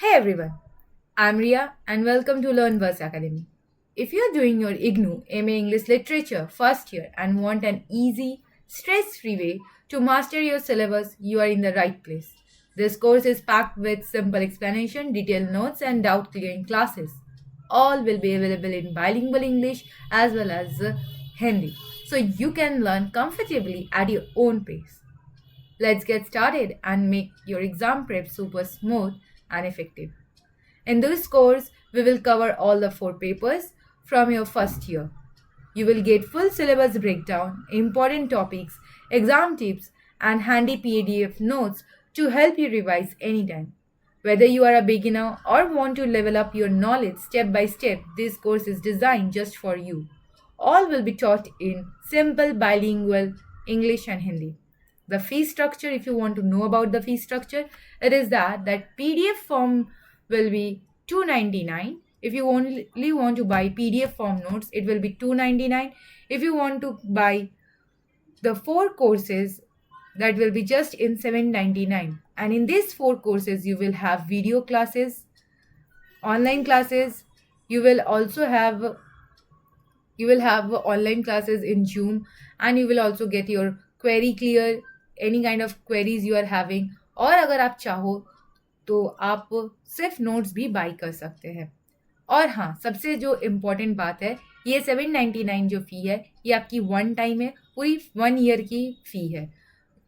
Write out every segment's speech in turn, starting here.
Hey everyone, I'm Ria and welcome to Learn Verse Academy. If you're doing your IGNU MA English Literature first year and want an easy, stress free way to master your syllabus, you are in the right place. This course is packed with simple explanation, detailed notes, and doubt clearing classes. All will be available in bilingual English as well as Hindi, so you can learn comfortably at your own pace. Let's get started and make your exam prep super smooth and effective. In this course, we will cover all the four papers from your first year. You will get full syllabus breakdown, important topics, exam tips, and handy PDF notes to help you revise anytime. Whether you are a beginner or want to level up your knowledge step by step, this course is designed just for you. All will be taught in simple bilingual English and Hindi. The fee structure, if you want to know about the fee structure, it is that PDF form will be 299. If you only want to buy PDF form notes, it will be 299. If you want to buy the four courses, that will be just in 799. And in these four courses, you will have video classes, online classes. You will have online classes in Zoom, and you will also get your query clear, any kind of queries you are having. और अगर आप चाहो तो आप सिर्फ notes भी by कर सकते हैं. और हाँ, सबसे जो इम्पोर्टेंट बात है, ये 799 जो फ़ी है ये आपकी वन टाइम है, पूरी 1 ईयर की फ़ी है.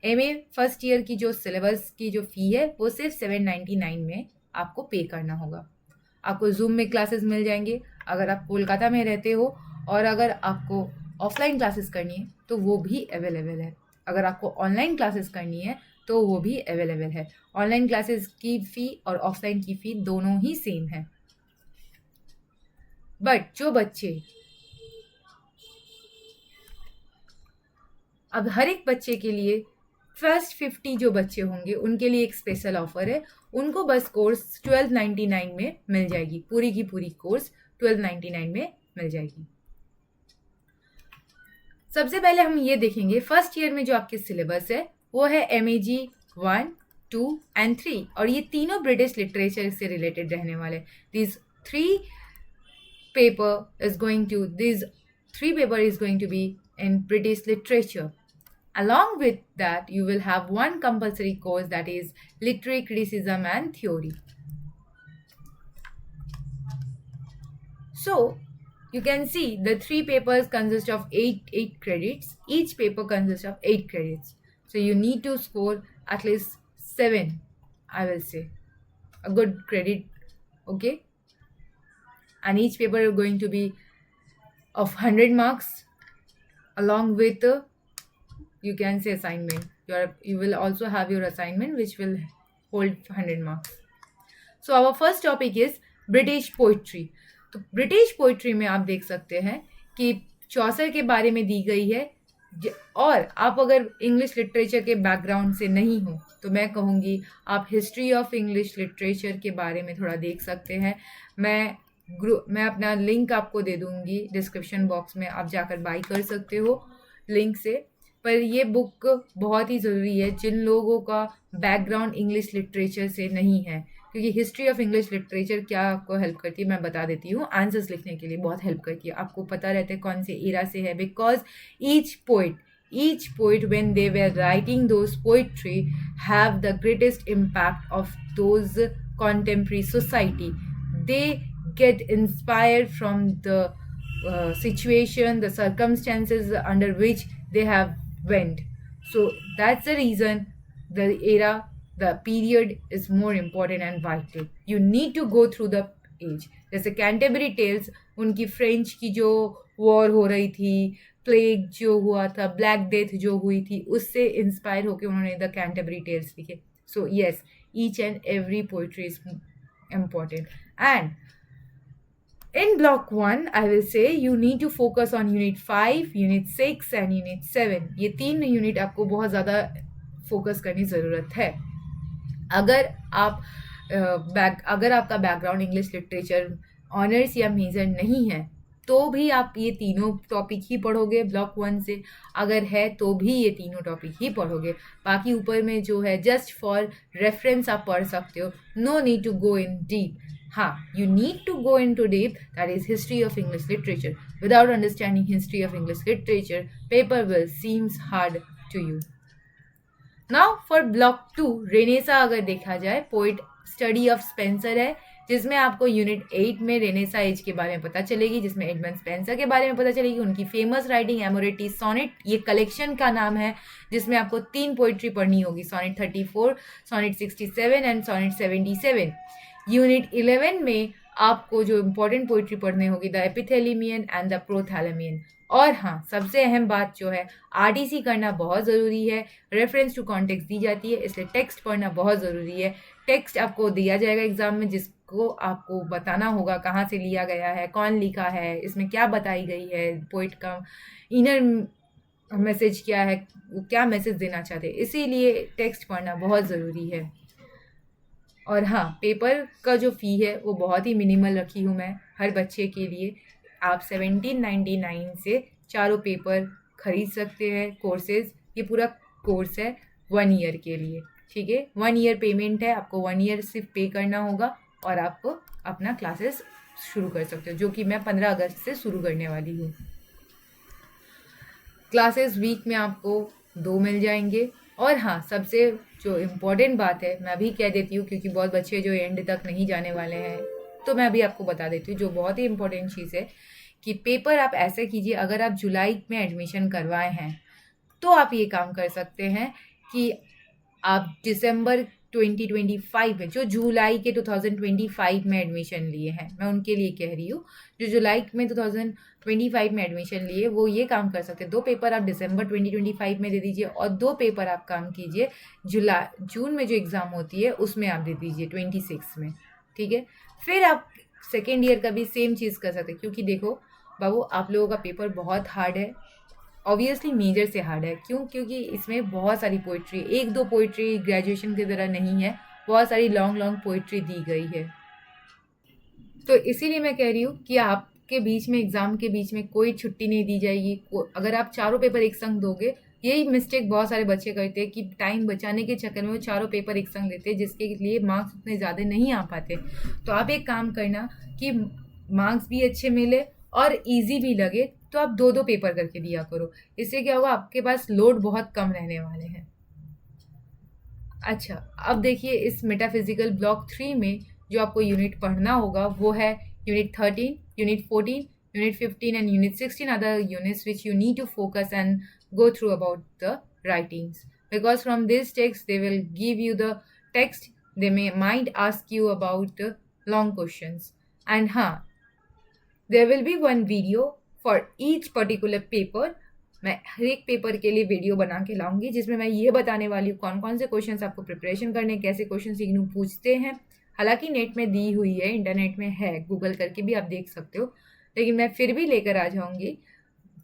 MA फर्स्ट ईयर की जो सिलेबस की जो फ़ी है वो सिर्फ 799 में आपको पे करना होगा. आपको जूम में क्लासेस मिल जाएंगे अगर आप कोलकाता में रहते हो, और अगर आपको ऑफलाइन क्लासेस करनी है तो वो भी अवेलेबल है. अगर आपको ऑनलाइन क्लासेस करनी है तो वो भी अवेलेबल है. ऑनलाइन क्लासेस की फ़ी और ऑफलाइन की फ़ी दोनों ही सेम है. बट जो बच्चे, अब हर एक बच्चे के लिए फर्स्ट 50 जो बच्चे होंगे उनके लिए एक स्पेशल ऑफर है. उनको बस कोर्स 1299 में मिल जाएगी. पूरी की पूरी कोर्स 1299 में मिल जाएगी. सबसे पहले हम ये देखेंगे फर्स्ट ईयर में जो आपके सिलेबस है वो है MAG 1, 2 एंड 3, और ये तीनों ब्रिटिश लिटरेचर से रिलेटेड रहने वाले. these three paper is going to be in British literature. Along with that, you will have one compulsory course, that is literary criticism and theory. So you can see the three papers consist of 8 credits. Each paper consists of 8 credits. So you need to score at least 7, I will say, a good credit, okay? And each paper is going to be of 100 marks, along with you can say assignment. You will also have your assignment which will hold 100 marks. So our first topic is British poetry. तो British poetry में आप देख सकते हैं कि चौसर के बारे में दी गई है. और आप अगर इंग्लिश लिटरेचर के बैकग्राउंड से नहीं हो तो मैं कहूँगी आप हिस्ट्री ऑफ इंग्लिश लिटरेचर के बारे में थोड़ा देख सकते हैं. मैं अपना लिंक आपको दे दूँगी डिस्क्रिप्शन बॉक्स में, आप जाकर बाई कर सकते हो लिंक से. पर ये बुक बहुत ही ज़रूरी है जिन लोगों का बैकग्राउंड इंग्लिश लिटरेचर से नहीं है, क्योंकि हिस्ट्री ऑफ इंग्लिश लिटरेचर क्या आपको हेल्प करती है मैं बता देती हूँ. आंसर्स लिखने के लिए बहुत हेल्प करती है. आपको पता रहता है कौन से एरा से है, because each poet when they were writing those poetry have the greatest impact of those contemporary society. They get inspired from the situation, the circumstances under which they have went. So that's the reason the period is more important and vital. You need to go through the age. जैसे Canterbury tales, उनकी French की जो war हो रही थी, plague जो हुआ था, ब्लैक डेथ जो हुई थी, उससे इंस्पायर होकर उन्होंने द कैंटेबरी टेल्स लिखे. So yes, each and every poetry is important. And in block 1, I will say you need to focus on unit 5, unit 6 and unit 7. ये 3 यूनिट आपको बहुत ज़्यादा फोकस करने ज़रूरत है. अगर आपका बैकग्राउंड इंग्लिश लिटरेचर ऑनर्स या मेजर नहीं है तो भी आप ये तीनों टॉपिक ही पढ़ोगे ब्लॉक 1 से, अगर है तो भी ये तीनों टॉपिक ही पढ़ोगे। बाकी ऊपर में जो है जस्ट फॉर रेफरेंस आप पढ़ सकते हो, no need to go in deep. हाँ, you need to go into deep, that is history of English literature. Without understanding history of English literature, paper will seems hard to you. Now for block 2, Renaissance अगर देखा जाए poet study of Spencer है, जिसमें आपको unit 8 में Renaissance as के बारे में पता चलेगी, जिसमें एडमंड स्पेंसर के बारे में पता चलेगी, उनकी फेमस राइटिंग एमोरेटी सोनेट, ये कलेक्शन का नाम है, जिसमें आपको 3 पोइट्री पढ़नी होगी, sonnet 34, sonnet 67 and sonnet 77। Unit 11 में आपको जो इम्पोर्टेंट पोइट्री पढ़ने होगी, the Epithalamion and the Prothalamion. और हाँ, सबसे अहम बात जो है, आरटीसी करना बहुत ज़रूरी है, रेफरेंस टू कॉन्टेक्स्ट दी जाती है, इसलिए टेक्स्ट पढ़ना बहुत ज़रूरी है। टेक्स्ट आपको दिया जाएगा एग्जाम में, जिसको आपको बताना होगा कहाँ से लिया गया है, कौन लिखा है, इसमें क्या बताई गई है, पोइट का इनर मैसेज क्या है, वो क्या मैसेज देना चाहते हैं, इसीलिए टेक्स्ट पढ़ना बहुत ज़रूरी है। और हाँ, पेपर का जो फ़ी है वो बहुत ही मिनिमल रखी हूँ मैं हर बच्चे के लिए। आप 1799 से चारों पेपर खरीद सकते हैं। कोर्सेज, ये पूरा कोर्स है 1 ईयर के लिए, ठीक है। 1 ईयर पेमेंट है, आपको 1 ईयर सिर्फ पे करना होगा और आपको अपना क्लासेस शुरू कर सकते हो, जो कि मैं 15 अगस्त से शुरू करने वाली हूँ। क्लासेस वीक में आपको 2 मिल जाएंगे। और हाँ, सबसे जो इम्पोर्टेंट बात है मैं अभी कह देती हूँ, क्योंकि बहुत बच्चे जो एंड तक नहीं जाने वाले हैं, तो मैं अभी आपको बता देती हूँ जो बहुत ही इम्पोर्टेंट चीज़ है कि पेपर आप ऐसे कीजिए, अगर आप जुलाई में एडमिशन करवाए हैं तो आप ये काम कर सकते हैं कि आप दिसंबर 2025 में, जो जुलाई के 2025 में एडमिशन लिए हैं, मैं उनके लिए कह रही हूँ, जो जुलाई में 2025 में एडमिशन लिए, वो ये काम कर सकते हैं। 2 पेपर आप दिसंबर 2025 में दे दीजिए और 2 पेपर आप काम कीजिए जून में जो एग्ज़ाम होती है उसमें आप दे दीजिए 26 में, ठीक है। फिर आप सेकेंड ईयर का भी सेम चीज़ कर सकते हैं, क्योंकि देखो बाबू, आप लोगों का पेपर बहुत हार्ड है, ऑब्वियसली मेजर से हार्ड है। क्यों? क्योंकि इसमें बहुत सारी पोइट्री, 1-2 पोइट्री ग्रेजुएशन की तरह नहीं है, बहुत सारी लॉन्ग पोइट्री दी गई है। तो इसीलिए मैं कह रही हूँ कि आपके बीच में, एग्ज़ाम के बीच में कोई छुट्टी नहीं दी जाएगी। अगर आप चारों पेपर एक संग दोगे, यही मिस्टेक बहुत सारे बच्चे करते हैं कि टाइम बचाने के चक्कर में वो चारों पेपर एक संग लेते हैं, जिसके लिए मार्क्स उतने ज़्यादा नहीं आ पाते। तो आप एक काम करना कि मार्क्स भी अच्छे मिले और इजी भी लगे, तो आप 2-2 पेपर करके दिया करो। इससे क्या होगा, आपके पास लोड बहुत कम रहने वाले हैं। अच्छा, अब देखिए इस मेटाफिजिकल ब्लॉक 3 में जो आपको यूनिट पढ़ना होगा वो है unit 13, unit 14, unit 15 and unit 16 other units which you need to focus and go through about the writings, because from this text they will give you the text, they might ask you about the long questions, and there will be one video for each particular paper। मैं हर एक paper के लिए video बना के लाऊंगी, जिसमें मैं ये बताने वाली हूँ कौन कौन से क्वेश्चंस आपको प्रिपरेशन करने, कैसे क्वेश्चंस इग्नू पूछते हैं। हालांकि नेट में दी हुई है, इंटरनेट में है, गूगल करके भी आप देख सकते हो, लेकिन मैं फिर भी लेकर आ जाऊंगी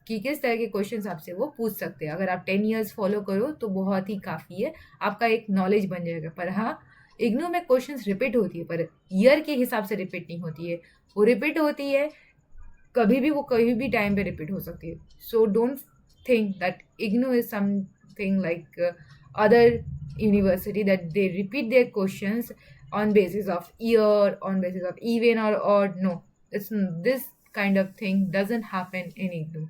कि किस तरह के क्वेश्चंस आपसे वो पूछ सकते हैं। अगर आप 10 ईयर्स फॉलो करो तो बहुत ही काफ़ी है, आपका एक नॉलेज बन जाएगा। पर हाँ, इग्नू में क्वेश्चंस रिपीट होती है, पर ईयर के हिसाब से रिपीट नहीं होती है, वो रिपीट होती है कभी भी, वो कभी भी टाइम पे रिपीट हो सकती है। So don't think that IGNOU is something like other university that they repeat their questions on basis of year, on basis of even or odd. No, this kind of thing doesn't happen in IGNOU.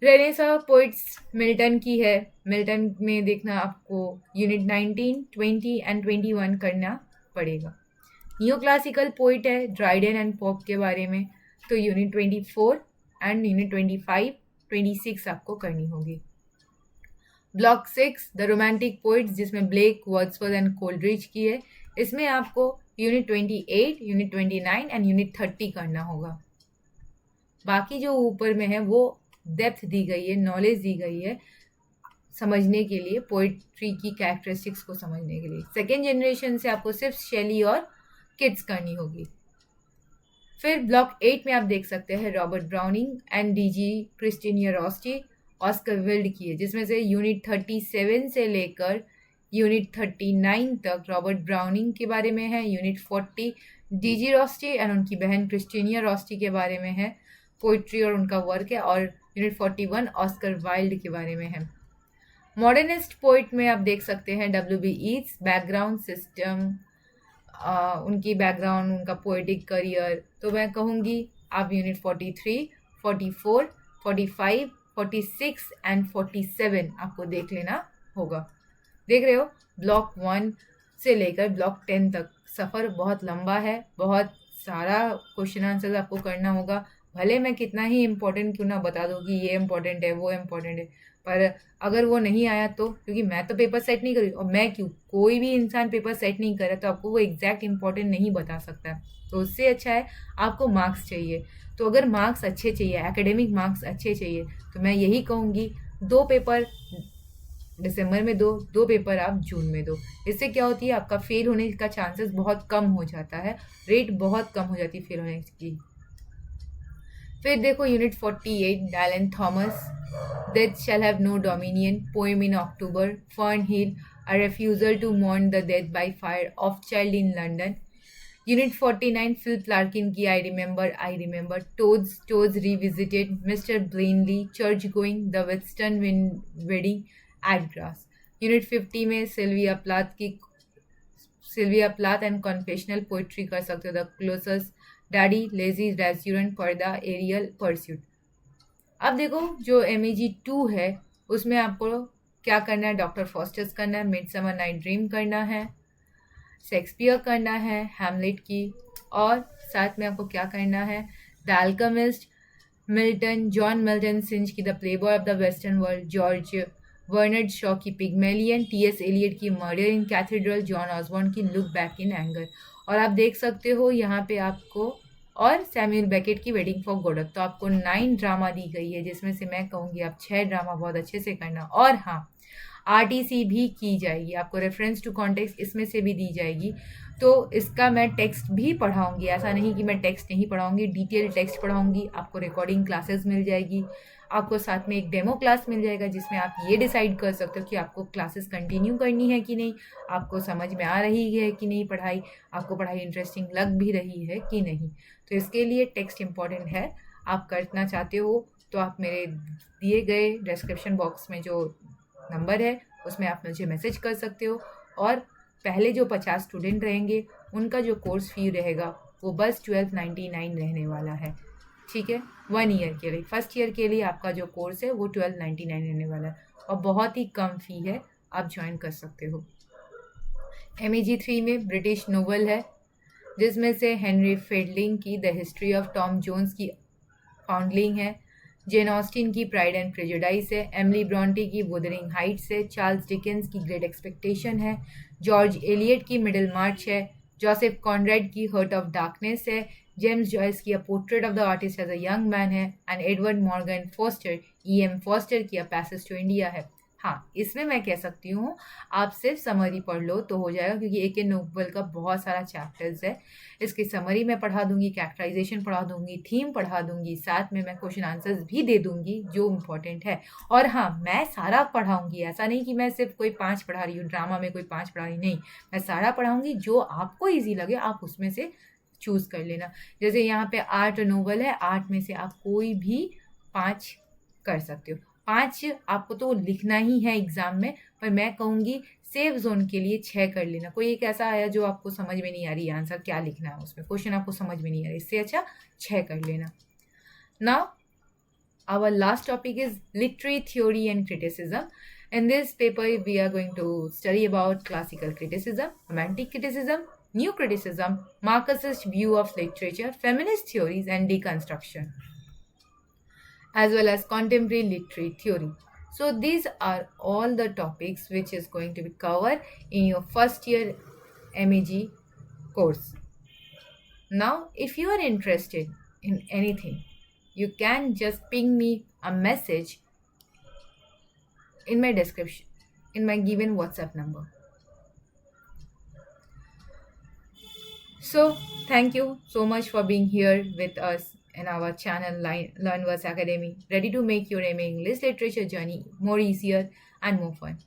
Renaissance poets Milton की है, Milton में देखना आपको unit 19, 20 and 21 करना पड़ेगा। New classical poet है Dryden and pop के बारे में, तो यूनिट 24 एंड यूनिट 25, 26 आपको करनी होगी। ब्लॉक 6 द रोमांटिक पोइट्स, जिसमें ब्लेक, वर्ड्सवर्थ एंड कोल्ड्रिच की है, इसमें आपको यूनिट 28, यूनिट 29 एंड यूनिट 30 करना होगा। बाकी जो ऊपर में है वो डेप्थ दी गई है, नॉलेज दी गई है समझने के लिए, पोइट्री की कैरेक्टरिस्टिक्स को समझने के लिए। सेकेंड जनरेशन से आपको सिर्फ शेली और किड्स करनी होगी। फिर ब्लॉक 8 में आप देख सकते हैं Robert Browning and DG Christina Rossetti, Oscar Wilde की है, जिसमें से यूनिट 37 से लेकर यूनिट 39 तक रॉबर्ट ब्राउनिंग के बारे में है। यूनिट 40 डीजी रॉस्टी एंड उनकी बहन क्रिस्टीनिया रॉस्टी के बारे में है, पोइट्री और उनका वर्क है। और यूनिट 41 ऑस्कर वाइल्ड के बारे में है। मॉडर्निस्ट पोइट में आप देख सकते हैं W.B. ईट्स, बैकग्राउंड सिस्टम, उनकी बैकग्राउंड, उनका पोइटिक करियर। तो मैं कहूँगी आप यूनिट 43, 44, 45, 46 एंड 47 आपको देख लेना होगा। देख रहे हो, ब्लॉक 1 से लेकर ब्लॉक 10 तक सफ़र बहुत लंबा है, बहुत सारा क्वेश्चन आंसर आपको करना होगा। भले मैं कितना ही इम्पोर्टेंट क्यों ना बता दूँ कि ये इम्पोर्टेंट है, वो इम्पोर्टेंट है, पर अगर वो नहीं आया तो, क्योंकि मैं तो पेपर सेट नहीं करी, और मैं क्यों, कोई भी इंसान पेपर सेट नहीं करे तो आपको वो एग्जैक्ट इम्पोर्टेंट नहीं बता सकता है। तो उससे अच्छा है आपको मार्क्स चाहिए। तो अगर मार्क्स अच्छे चाहिए, एकेडमिक मार्क्स अच्छे चाहिए, तो मैं यही कहूँगी 2 पेपर दिसंबर में दो, 2 पेपर आप जून में दो। इससे क्या होती है, आपका फेल होने का चांसेस बहुत कम हो जाता है, रेट बहुत कम हो जाती है फेल होने की। फिर देखो unit 48 Dylan Thomas, death shall have no dominion, poem in October, Fern Hill, a refusal to mourn the death by fire of child in London. Unit 49 Philip Larkin की I remember, toads revisited, Mr Bleaney, church going, the western wedding at grass. Unit 50 में Sylvia Plath and confessional poetry कर सकते हो, the colossus, daddy, Lady Lazarus, पर्दा, Ariel, pursuit. अब देखो जो MEG 2 है उसमें आपको क्या करना है, डॉक्टर फॉस्टर्स करना है, मिडसमर नाइट ड्रीम करना है, शेक्सपियर करना है, हैमलेट की, और साथ में आपको क्या करना है, the alchemist, Milton, John Milton Synge की the playboy of the western world, George Bernard Shaw की पिग्मेलियन, TS एलियट की murder in cathedral, John Osborne की लुक बैक इन एंगर। और आप देख सकते हो यहाँ पे आपको, और सैमुअल बेकेट की वेडिंग फॉर गोडक। तो आपको 9 ड्रामा दी गई है, जिसमें से मैं कहूँगी आप 6 ड्रामा बहुत अच्छे से करना। और हाँ, RTC भी की जाएगी, आपको रेफरेंस टू कॉन्टेक्स्ट इसमें से भी दी जाएगी। तो इसका मैं टेक्स्ट भी पढ़ाऊँगी, ऐसा नहीं कि मैं टेक्स्ट नहीं पढ़ाऊँगी, डिटेल टेक्स्ट पढ़ाऊँगी। आपको रिकॉर्डिंग क्लासेस मिल जाएगी, आपको साथ में एक डेमो क्लास मिल जाएगा, जिसमें आप ये डिसाइड कर सकते हो कि आपको क्लासेस कंटिन्यू करनी है कि नहीं, आपको समझ में आ रही है कि नहीं पढ़ाई, आपको पढ़ाई इंटरेस्टिंग लग भी रही है कि नहीं। तो इसके लिए टेक्स्ट इम्पॉर्टेंट है। आप करना चाहते हो तो आप मेरे दिए गए डिस्क्रिप्शन बॉक्स में जो नंबर है उसमें आप मुझे मैसेज कर सकते हो। और पहले जो 50 स्टूडेंट रहेंगे उनका जो कोर्स फ़ी रहेगा वो बस 1299 रहने वाला है, ठीक है, 1 ईयर के लिए। फर्स्ट ईयर के लिए आपका जो कोर्स है वो 1299 रहने वाला है, और बहुत ही कम फ़ी है, आप ज्वाइन कर सकते हो। MEG 3 में ब्रिटिश नोवेल है, जिसमें से हेनरी फेडलिंग की the history of Tom Jones की फाउंडलिंग है, जेन ऑस्टिन की प्राइड एंड प्रेजुडाइस है, एमिली ब्रॉन्टे की वुदरिंग हाइट्स है, चार्ल्स डिकेंस की ग्रेट एक्सपेक्टेशन है, जॉर्ज एलियट की मिडिल मार्च है, जोसेफ कॉनरेड की हर्ट ऑफ डार्कनेस है, जेम्स जॉयस की a portrait of the artist as a young man है, and Edward Morgan Forster EM Forster की अ पैसेज टू इंडिया है। हाँ, इसमें मैं कह सकती हूँ आप सिर्फ समरी पढ़ लो तो हो जाएगा, क्योंकि एक नोवेल का बहुत सारा चैप्टर्स है। इसकी समरी मैं पढ़ा दूंगी, कैरेक्टराइजेशन पढ़ा दूंगी, थीम पढ़ा दूंगी, साथ में मैं क्वेश्चन आंसर्स भी दे दूंगी जो इम्पोर्टेंट है। और हाँ, मैं सारा पढ़ाऊंगी, ऐसा नहीं कि मैं सिर्फ कोई 5 पढ़ा रही हूँ, ड्रामा में कोई 5 पढ़ा रही, नहीं, मैं सारा पढ़ाऊंगी। जो आपको ईजी लगे आप उसमें से चूज़ कर लेना। जैसे यहाँ पे आर्ट नोवेल है, आर्ट में से आप कोई भी 5 कर सकते हो। 5 आपको तो लिखना ही है एग्ज़ाम में, पर मैं कहूँगी सेफ जोन के लिए 6 कर लेना। कोई एक ऐसा आया जो आपको समझ में नहीं आ रही आंसर क्या लिखना है उसमें, क्वेश्चन आपको समझ में नहीं आ रही, इससे अच्छा 6 कर लेना। Now our last topic is literary theory and criticism. In this paper, we are going to study about classical criticism, romantic criticism, new criticism, Marxist view of literature, feminist theories, and deconstruction, as well as contemporary literary theory. So these are all the topics which is going to be covered in your first year MEG course. Now, if you are interested in anything, you can just ping me a message in my description, in my given WhatsApp number. So, thank you so much for being here with us in our channel LearnVerse Academy, ready to make your MA English literature journey more easier and more fun.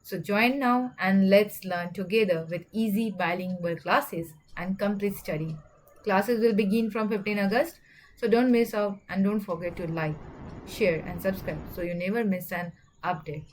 So join now and let's learn together with easy bilingual classes and complete study. Classes will begin from 15 August, so don't miss out and don't forget to like, share and subscribe so you never miss an update.